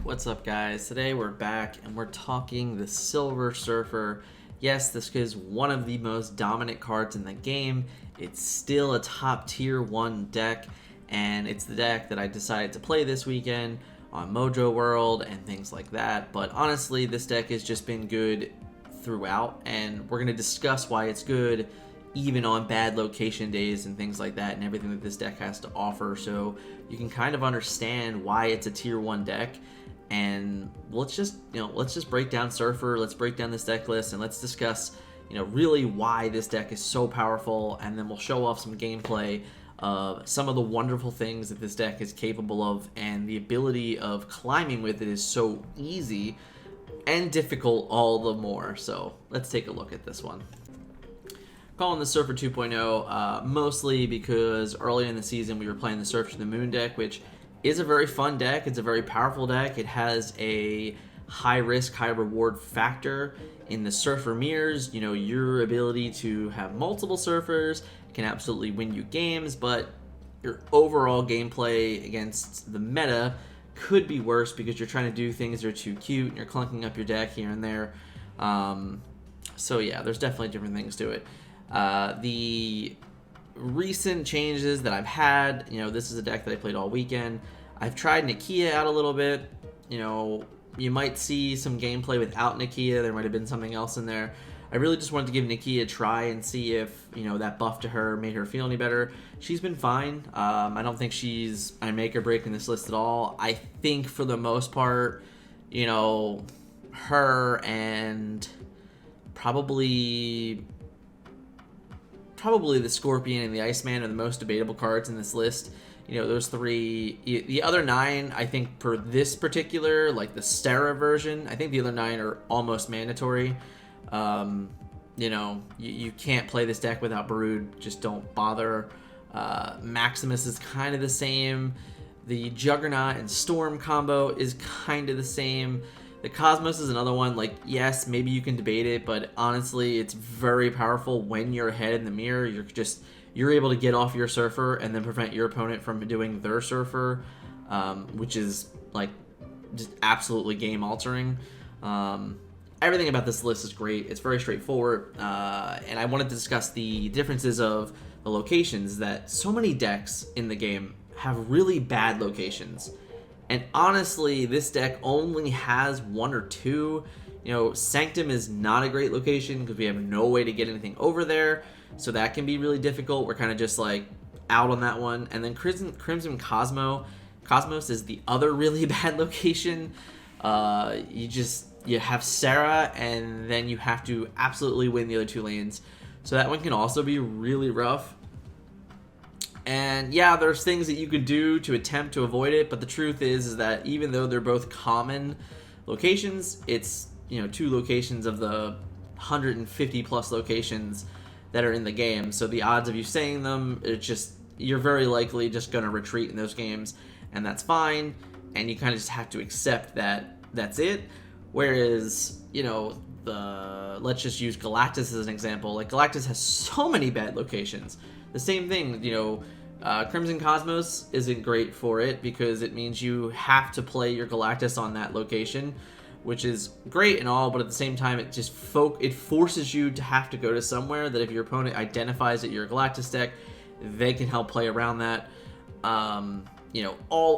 What's up, guys? Today we're back and we're talking the Sera Surfer. Yes, this is one of the most dominant cards in the game. It's still a top tier 1 deck, and it's the deck that I decided to play this weekend on Mojo World and things like that. But honestly, this deck has just been good throughout, and we're going to discuss why it's good even on bad location days and things like that, and everything that this deck has to offer, so you can kind of understand why it's a tier 1 deck. And let's just break down Surfer, let's break down this deck list, and let's discuss really why this deck is so powerful, and then we'll show off some gameplay of some of the wonderful things that this deck is capable of, and the ability of climbing with it is so easy and difficult all the more. So let's take a look at this one. Calling the Surfer 2.0 mostly because earlier in the season we were playing the Surf to the Moon deck, which is a very fun deck. It's a very powerful deck. It has a high risk, high reward factor in the Surfer mirrors. Your ability to have multiple Surfers can absolutely win you games, but your overall gameplay against the meta could be worse because you're trying to do things that are too cute and you're clunking up your deck here and there. So yeah, there's definitely different things to it. The recent changes that I've had, this is a deck that I played all weekend. I've tried Nakia out a little bit. You might see some gameplay without Nakia. There might have been something else in there. I really just wanted to give Nakia a try and see if that buff to her made her feel any better. She's been fine. I don't think she's a make or break in this list at all. I think for the most part, her and probably the Scorpion and the Iceman are the most debatable cards in this list. Those three. The other 9, I think, for this particular, like the Sera version, I think the other 9 are almost mandatory. You can't play this deck without Brood. Just don't bother. Maximus is kind of the same. The Juggernaut and Storm combo is kind of the same. The Cosmos is another one. Like, yes, maybe you can debate it, but honestly, it's very powerful when you're ahead in the mirror. You're able to get off your Surfer and then prevent your opponent from doing their Surfer, which is like just absolutely game altering. Everything about this list is great. It's very straightforward, and I wanted to discuss the differences of the locations. That so many decks in the game have really bad locations. And honestly, this deck only has 1 or 2. Sanctum is not a great location because we have no way to get anything over there. So that can be really difficult. We're kind of just like out on that one. And then Crimson Cosmos is the other really bad location. You have Sera, and then you have to absolutely win the other 2 lanes. So that one can also be really rough. And yeah, there's things that you could do to attempt to avoid it, but the truth is that even though they're both common locations, it's 2 locations of the 150 plus locations that are in the game. So the odds of you saying them, you're very likely just going to retreat in those games, and that's fine. And you kind of just have to accept that that's it. Whereas let's just use Galactus as an example. Like, Galactus has so many bad locations. The same thing, Crimson Cosmos isn't great for it because it means you have to play your Galactus on that location, which is great and all, but at the same time, it just it forces you to have to go to somewhere that if your opponent identifies that you're a Galactus deck, they can help play around that.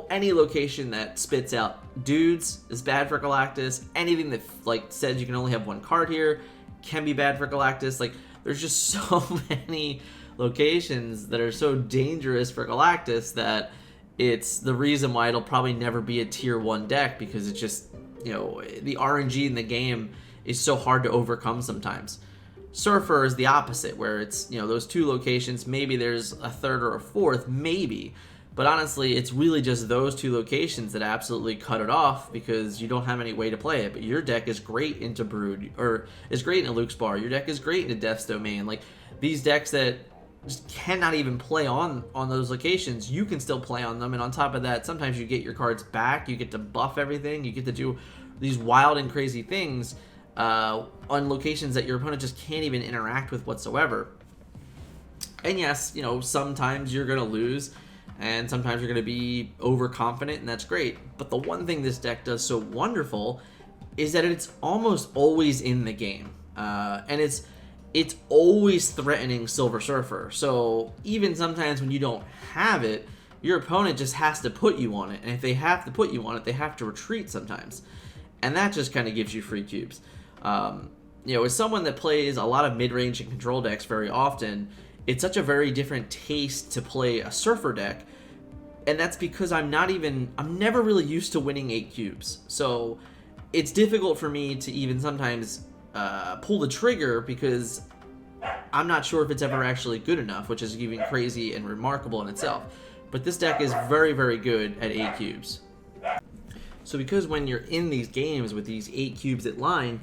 Any location that spits out dudes is bad for Galactus. Anything that says you can only have 1 card here can be bad for Galactus. Like, there's just so many locations that are so dangerous for Galactus that it's the reason why it'll probably never be a tier 1 deck, because it's just the RNG in the game is so hard to overcome sometimes. Surfer is the opposite, where it's those 2 locations, maybe there's a third or a fourth, maybe, but honestly it's really just those 2 locations that absolutely cut it off because you don't have any way to play it. But your deck is great into Brood, or is great into Luke's Bar. Your deck is great into Death's Domain. Like, these decks that just cannot even play on those locations, you can still play on them. And on top of that, sometimes you get your cards back, you get to buff everything, you get to do these wild and crazy things on locations that your opponent just can't even interact with whatsoever. And yes, sometimes you're going to lose, and sometimes you're going to be overconfident, and that's great. But the one thing this deck does so wonderful is that it's almost always in the game, and it's always threatening Silver Surfer. So even sometimes when you don't have it, your opponent just has to put you on it, and if they have to put you on it, they have to retreat sometimes, and that just kind of gives you free cubes. As someone that plays a lot of mid-range and control decks very often, it's such a very different taste to play a Surfer deck, and that's because I'm never really used to winning 8 cubes. So it's difficult for me to even sometimes pull the trigger because I'm not sure if it's ever actually good enough, which is even crazy and remarkable in itself. But this deck is very, very good at 8 cubes. So because when you're in these games with these 8 cubes at line,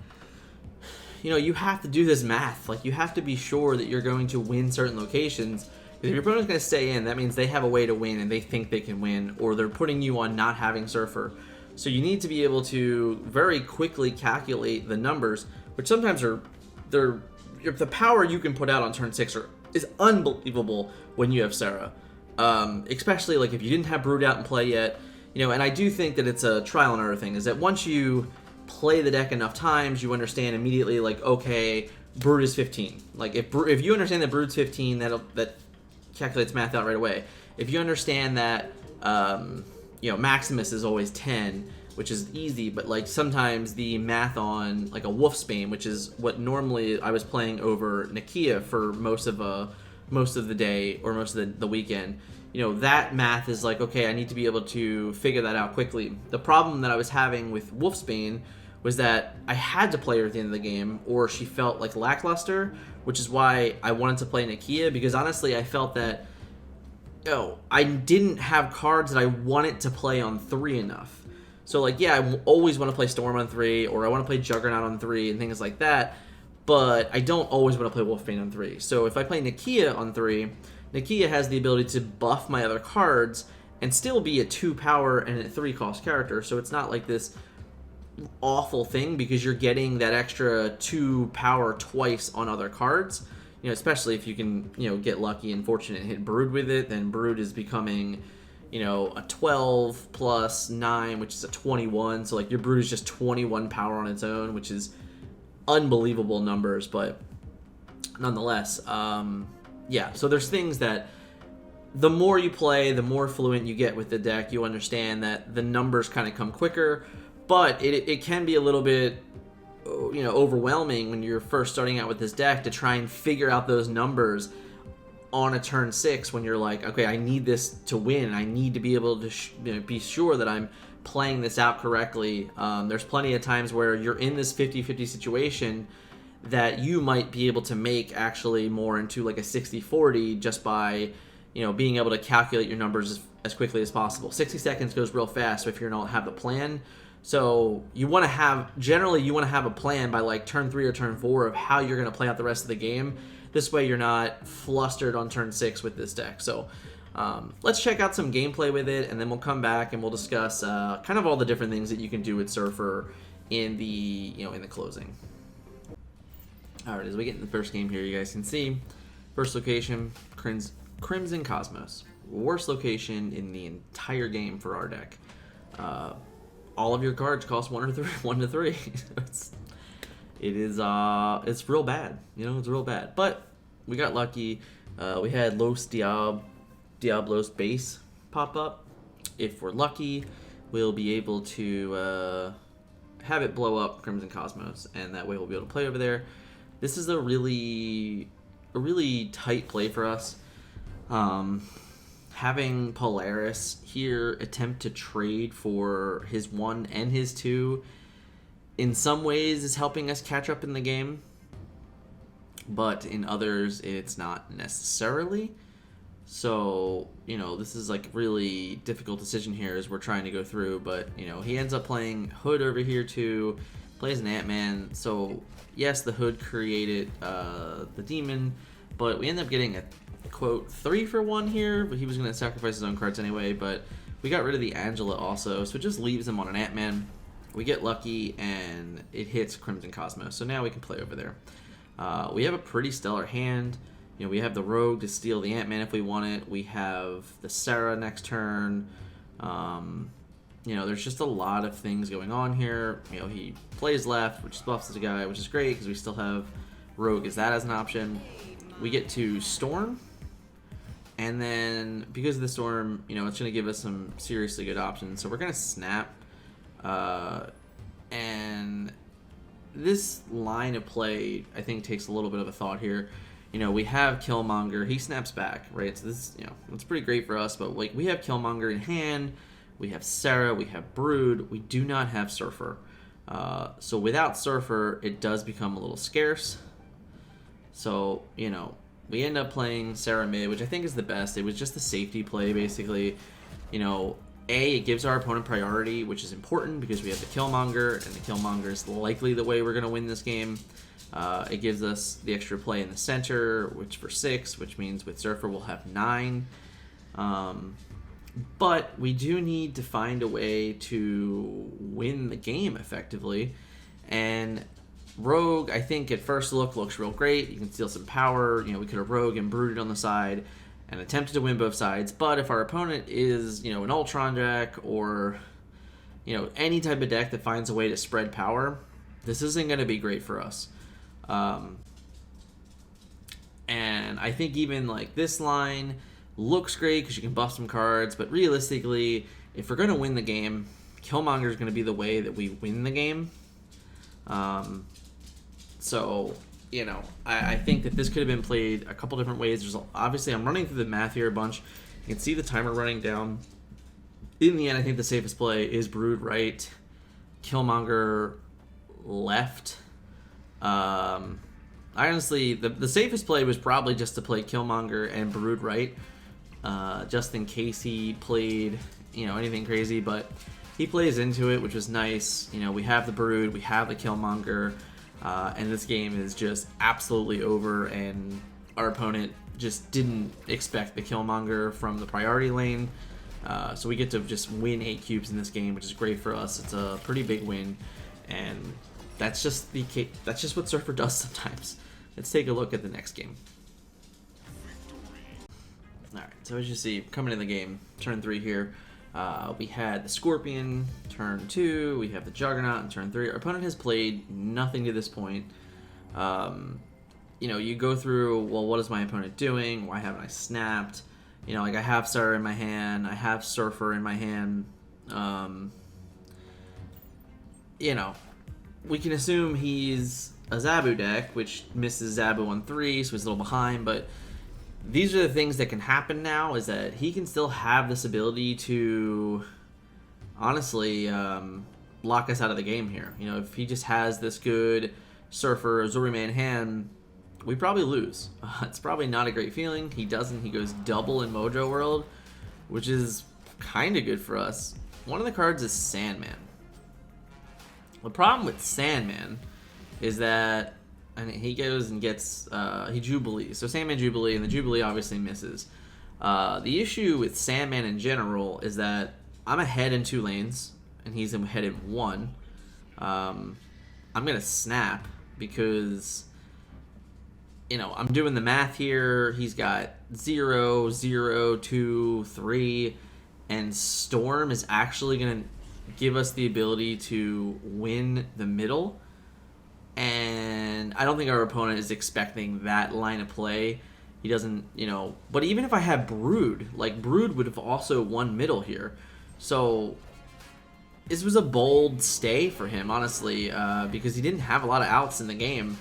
you have to do this math. Like, you have to be sure that you're going to win certain locations. Because if your opponent's going to stay in, that means they have a way to win and they think they can win, or they're putting you on not having Surfer. So you need to be able to very quickly calculate the numbers, which sometimes the power you can put out on turn 6 is unbelievable when you have Sera. Especially like if you didn't have Brood out in play yet, and I do think that it's a trial and error thing, is that once you play the deck enough times, you understand immediately, like, okay, Brood is 15. Like, if you understand that Brood's 15, that calculates math out right away. If you understand that, Maximus is always 10, which is easy, but like sometimes the math on like a Wolfsbane, which is what normally I was playing over Nakia for most of the day or most of the weekend, that math is like, okay, I need to be able to figure that out quickly. The problem that I was having with Wolfsbane was that I had to play her at the end of the game, or she felt like lackluster, which is why I wanted to play Nakia, because honestly I felt that I didn't have cards that I wanted to play on 3 enough. So like, yeah, I always want to play Storm on 3, or I want to play Juggernaut on 3 and things like that, but I don't always want to play Wolfbane on 3. So if I play Nakia on 3, Nakia has the ability to buff my other cards and still be a 2 power and a 3 cost character, so it's not like this awful thing because you're getting that extra 2 power twice on other cards. Especially if you can, get lucky and fortunate and hit Brood with it, then Brood is becoming, a 12 plus 9, which is a 21. So like your Brood is just 21 power on its own, which is unbelievable numbers, but nonetheless, yeah. So there's things that the more you play, the more fluent you get with the deck, you understand that the numbers kind of come quicker, but it can be a little bit overwhelming when you're first starting out with this deck to try and figure out those numbers on a turn 6 when you're like, okay, I need this to win. I need to be able to be sure that I'm playing this out correctly. There's plenty of times where you're in this 50-50 situation that you might be able to make actually more into like a 60-40 just by being able to calculate your numbers as quickly as possible. 60 seconds goes real fast if you don't have the plan. So you want to have a plan by like turn 3 or turn 4 of how you're going to play out the rest of the game. This way you're not flustered on turn 6 with this deck. So let's check out some gameplay with it, and then we'll come back and we'll discuss kind of all the different things that you can do with Surfer in the in the closing. All right, as we get in the first game here, you guys can see first location, Crimson Cosmos, worst location in the entire game for our deck. All of your cards cost 1 to 3. It's real bad. It's real bad. But we got lucky. We had Los Diablos base pop up. If we're lucky, we'll be able to have it blow up Crimson Cosmos, and that way we'll be able to play over there. This is a really tight play for us. Having Polaris here attempt to trade for his 1 and his 2 in some ways is helping us catch up in the game, but in others it's not necessarily. So, this is like really difficult decision here as we're trying to go through, but, he ends up playing Hood over here too, plays an Ant-Man, so yes, the Hood created the Demon, but we end up getting a quote 3 for 1 here, but he was going to sacrifice his own cards anyway, but we got rid of the Angela also, so it just leaves him on an Ant-Man. We get lucky and it hits Crimson Cosmos, so now we can play over there. We have a pretty stellar hand. You know, we have the Rogue to steal the Ant-Man if we want it. We have the Sera next turn. You know, there's just a lot of things going on here. You know, he plays left, which buffs the guy, which is great because we still have Rogue as that as an option. We get to Storm. And then, because of the Storm, you know, it's going to give us some seriously good options. So we're going to snap. And this line of play, I think, takes a little bit of a thought here. You know, we have Killmonger. He snaps back, right? So this, you know, it's pretty great for us. But, like, we have Killmonger in hand. We have Sera. We have Brood. We do not have Surfer. So without Surfer, it does become a little scarce. So, you know, we end up playing Sera mid, which I think is the best. It was just the safety play, basically. You know, it gives our opponent priority, which is important because we have the Killmonger, and the Killmonger is likely the way we're going to win this game. It gives us the extra play in the center, which for 6, which means with Surfer we'll have 9. But we do need to find a way to win the game effectively. And Rogue, I think at first look, looks real great. You can steal some power. You know, we could have Rogue and Brooded on the side and attempted to win both sides. But if our opponent is, you know, an Ultron deck or, you know, any type of deck that finds a way to spread power, this isn't going to be great for us. And I think even like this line looks great because you can buff some cards. But realistically, if we're going to win the game, Killmonger is going to be the way that we win the game. So, you know, I think that this could have been played a couple different ways. There's obviously, I'm running through the math here a bunch. You can see the timer running down. In the end, I think the safest play is Brood right, Killmonger left. Honestly, the safest play was probably just to play Killmonger and Brood right, just in case he played, you know, anything crazy. But he plays into it, which was nice. You know, we have the Brood, we have the Killmonger. And this game is just absolutely over, and our opponent just didn't expect the Killmonger from the priority lane. So we get to just win 8 cubes in this game, which is great for us. It's a pretty big win, and that's just what Surfer does sometimes. Let's take a look at the next game. Alright, so as you see, coming in the game, turn 3 here. We had the Scorpion, turn 2, we have the Juggernaut in turn 3. Our opponent has played nothing to this point. You know, you go through, well, what is my opponent doing? Why haven't I snapped? You know, like I have Sera in my hand, I have Surfer in my hand. You know, we can assume he's a Zabu deck, which misses Zabu on 3, so he's a little behind, but these are the things that can happen now, is that he can still have this ability to, honestly, lock us out of the game here. You know, if he just has this good Surfer Azuri-Man hand, we probably lose. It's probably not a great feeling. He doesn't. He goes double in Mojo World, which is kind of good for us. One of the cards is Sandman. The problem with Sandman is that, and he goes and gets, he Jubilees. So Sandman Jubilee, and the Jubilee obviously misses. The issue with Sandman in general is that I'm ahead in 2 lanes, and he's ahead in 1. I'm going to snap because, you know, I'm doing the math here. He's got 0, 0, 2, 3, and Storm is actually going to give us the ability to win the middle. And I don't think our opponent is expecting that line of play. He doesn't, you know, but even if I had Brood, like Brood would have also won middle here. So this was a bold stay for him, honestly, because he didn't have a lot of outs in the game,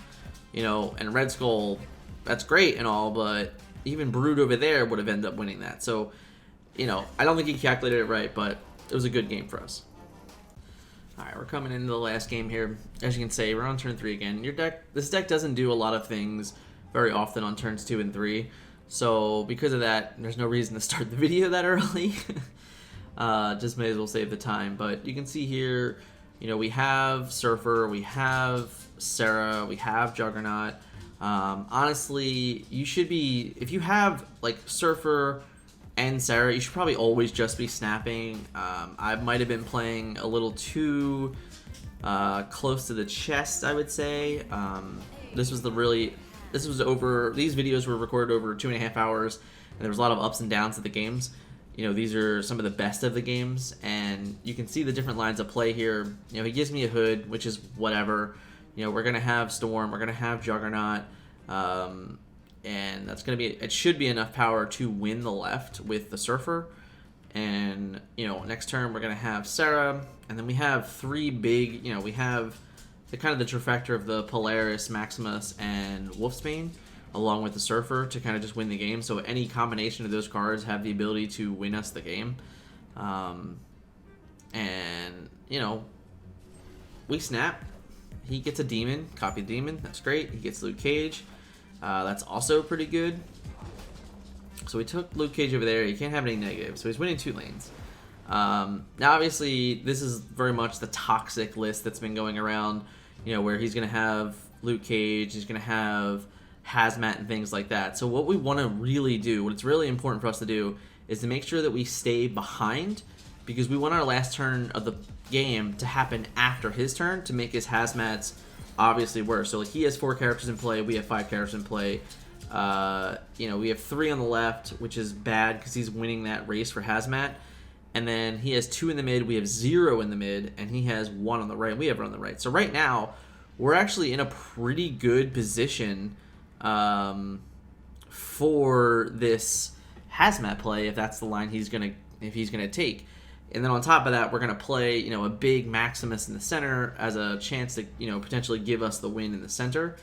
you know, and Red Skull, that's great and all, but even Brood over there would have ended up winning that. So, you know, I don't think he calculated it right, but it was a good game for us. Alright, we're coming into the last game here. As you can see, we're on turn 3 again. This deck doesn't do a lot of things very often on turns 2 and 3. So, because of that, there's no reason to start the video that early. Just may as well save the time. But you can see here, you know, we have Surfer, we have Sera, we have Juggernaut. Honestly, you should be, if you have, like, Surfer and Sera, you should probably always just be snapping. I might have been playing a little too close to the chest, I would say. This was the really These videos were recorded over 2.5 hours, and there was a lot of ups and downs of the games. These are some of the best of the games, and you can see the different lines of play here. He gives me a hood, which is whatever. We're going to have Storm, we're going to have Juggernaut, and that's going to be, it should be enough power to win the left with the Surfer. And, next turn we're going to have Sera, and then we have three big, we have the kind of the trifecta of the Polaris, Maximus, and Wolfsbane, along with the Surfer to kind of just win the game. So any combination of those cards have the ability to win us the game. And, we snap. He gets a demon, copy the demon, that's great. He gets Luke Cage, that's also pretty good. So we took Luke Cage over there. He can't have any negatives, so he's winning 2 lanes. Now, obviously, this is very much the toxic list that's been going around, where he's going to have Luke Cage, he's going to have Hazmat and things like that. So what we want to really do, what it's really important for us to do, is to make sure that we stay behind, because we want our last turn of the game to happen after his turn to make his Hazmats obviously worse. So like, he has 4 characters in play, we have 5 characters in play. We have 3 on the left, which is bad because he's winning that race for Hazmat. And then he has 2 in the mid, we have 0 in the mid, and he has 1 on the right, and we have 1 on the right. So right now, we're actually in a pretty good position for this Hazmat play, if that's the line he's gonna take. And then on top of that, we're gonna play, a big Maximus in the center as a chance to, potentially give us the win in the center.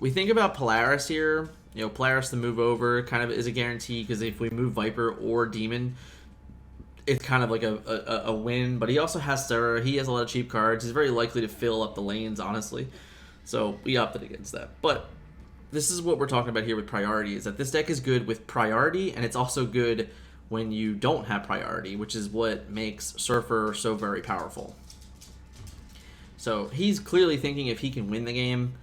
We think about Polaris here. Polaris to move over kind of is a guarantee, because if we move Viper or Demon, it's kind of like a win. But he also has Sera. He has a lot of cheap cards. He's very likely to fill up the lanes, honestly. So we opted against that. But this is what we're talking about here with priority, is that this deck is good with priority, and it's also good when you don't have priority, which is what makes Surfer so very powerful. So he's clearly thinking if he can win the game.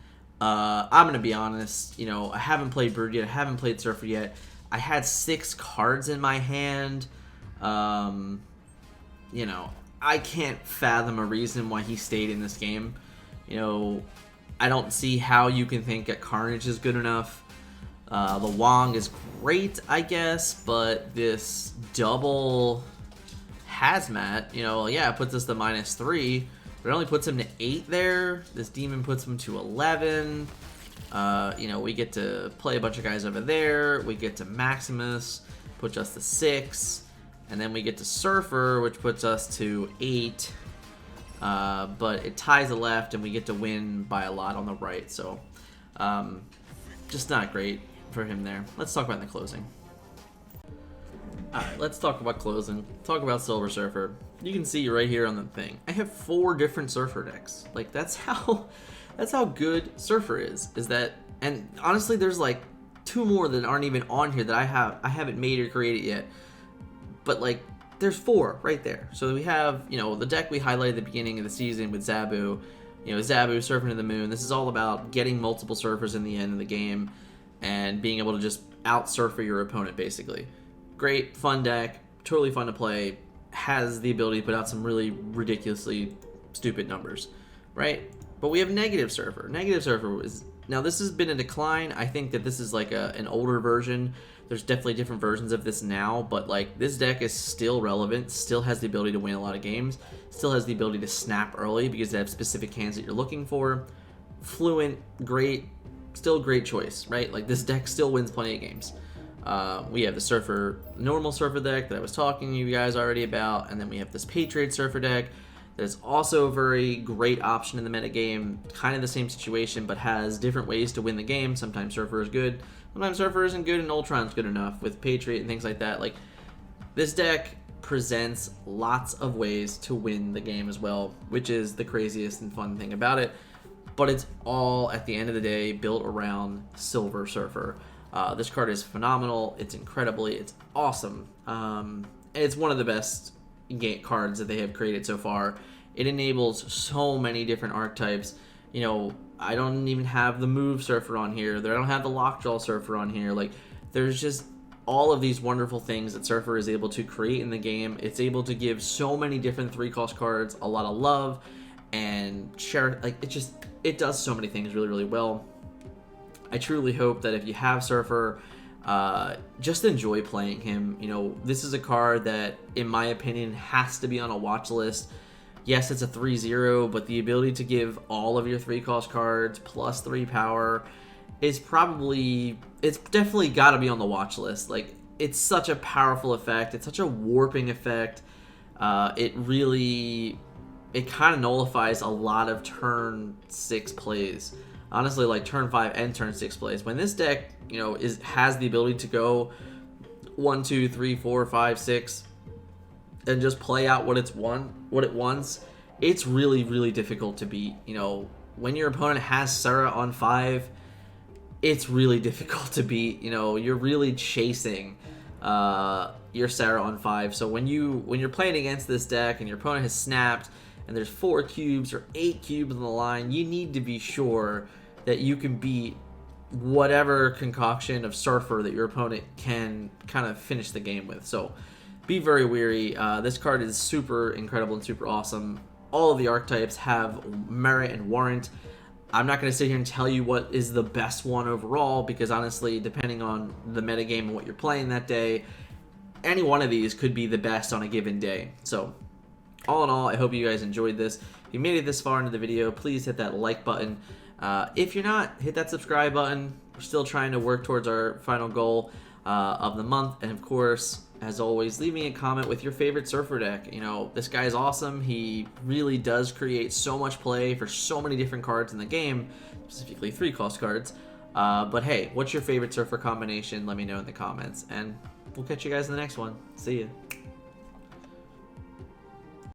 I'm going to be honest, I haven't played Brood yet, I haven't played Surfer yet. I had 6 cards in my hand. I can't fathom a reason why he stayed in this game. I don't see how you can think that Carnage is good enough. The Wong is great, I guess, but this double Hazmat, it puts us to -3. But it only puts him to 8 there. This demon puts him to 11. We get to play a bunch of guys over there. We get to Maximus, puts us to 6. And then we get to Surfer, which puts us to 8. But it ties the left, and we get to win by a lot on the right. So, just not great for him there. Let's talk about the closing. Alright, let's talk about closing. Talk about Silver Surfer. You can see right here on the thing, I have 4 different Surfer decks. Like, that's how good Surfer is that, and honestly, there's like 2 more that aren't even on here that I haven't made or created yet. But like, there's 4 right there. So we have, the deck we highlighted at the beginning of the season with Zabu, Zabu Surfing to the Moon. This is all about getting multiple Surfers in the end of the game and being able to just out-Surfer your opponent, basically. Great, fun deck, totally fun to play, has the ability to put out some really ridiculously stupid numbers, right? But we have Negative Surfer. Negative Surfer is, now this has been a decline. I think that this is like an older version. There's definitely different versions of this now, but like, this deck is still relevant, still has the ability to win a lot of games, still has the ability to snap early because they have specific hands that you're looking for. Fluent, great, still great choice, right? Like, this deck still wins plenty of games. We have the Surfer, normal Surfer deck that I was talking to you guys already about, and then we have this Patriot Surfer deck that is also a very great option in the metagame, kind of the same situation, but has different ways to win the game. Sometimes Surfer is good, sometimes Surfer isn't good, and Ultron's good enough with Patriot and things like that. Like, this deck presents lots of ways to win the game as well, which is the craziest and fun thing about it, but it's all, at the end of the day, built around Silver Surfer. This card is phenomenal. It's it's awesome. And it's one of the best cards that they have created so far. It enables so many different archetypes. I don't even have the Move Surfer on here. I don't have the Lockjaw Surfer on here. Like, there's just all of these wonderful things that Surfer is able to create in the game. It's able to give so many different 3-cost cards a lot of love, and share, like, it does so many things really, really well. I truly hope that if you have Surfer, just enjoy playing him. You know, this is a card that, in my opinion, has to be on a watch list. Yes, it's a 3-0, but the ability to give all of your 3-cost cards plus 3 power is it's definitely got to be on the watch list. Like, it's such a powerful effect. It's such a warping effect. It kind of nullifies a lot of turn 6 plays. Honestly, like turn 5 and turn 6 plays. When this deck, you know, has the ability to go 1, 2, 3, 4, 5, 6, and just play out what it wants, it's really, really difficult to beat. You know, when your opponent has Sera on 5, it's really difficult to beat. You know, you're really chasing your Sera on 5. So when you're playing against this deck and your opponent has snapped and there's 4 cubes or 8 cubes on the line, you need to be sure that you can beat whatever concoction of Surfer that your opponent can kind of finish the game with. So be very wary. This card is super incredible and super awesome. All of the archetypes have merit and warrant. I'm not going to sit here and tell you what is the best one overall, because honestly, depending on the metagame and what you're playing that day, any one of these could be the best on a given day. So all in all, I hope you guys enjoyed this. If you made it this far into the video, please hit that like button. If you're not, hit that subscribe button. We're still trying to work towards our final goal of the month. And of course, as always, leave me a comment with your favorite Surfer deck. You know, this guy's awesome. He really does create so much play for so many different cards in the game, specifically 3-cost cards. But hey, what's your favorite Surfer combination? Let me know in the comments. And we'll catch you guys in the next one. See ya.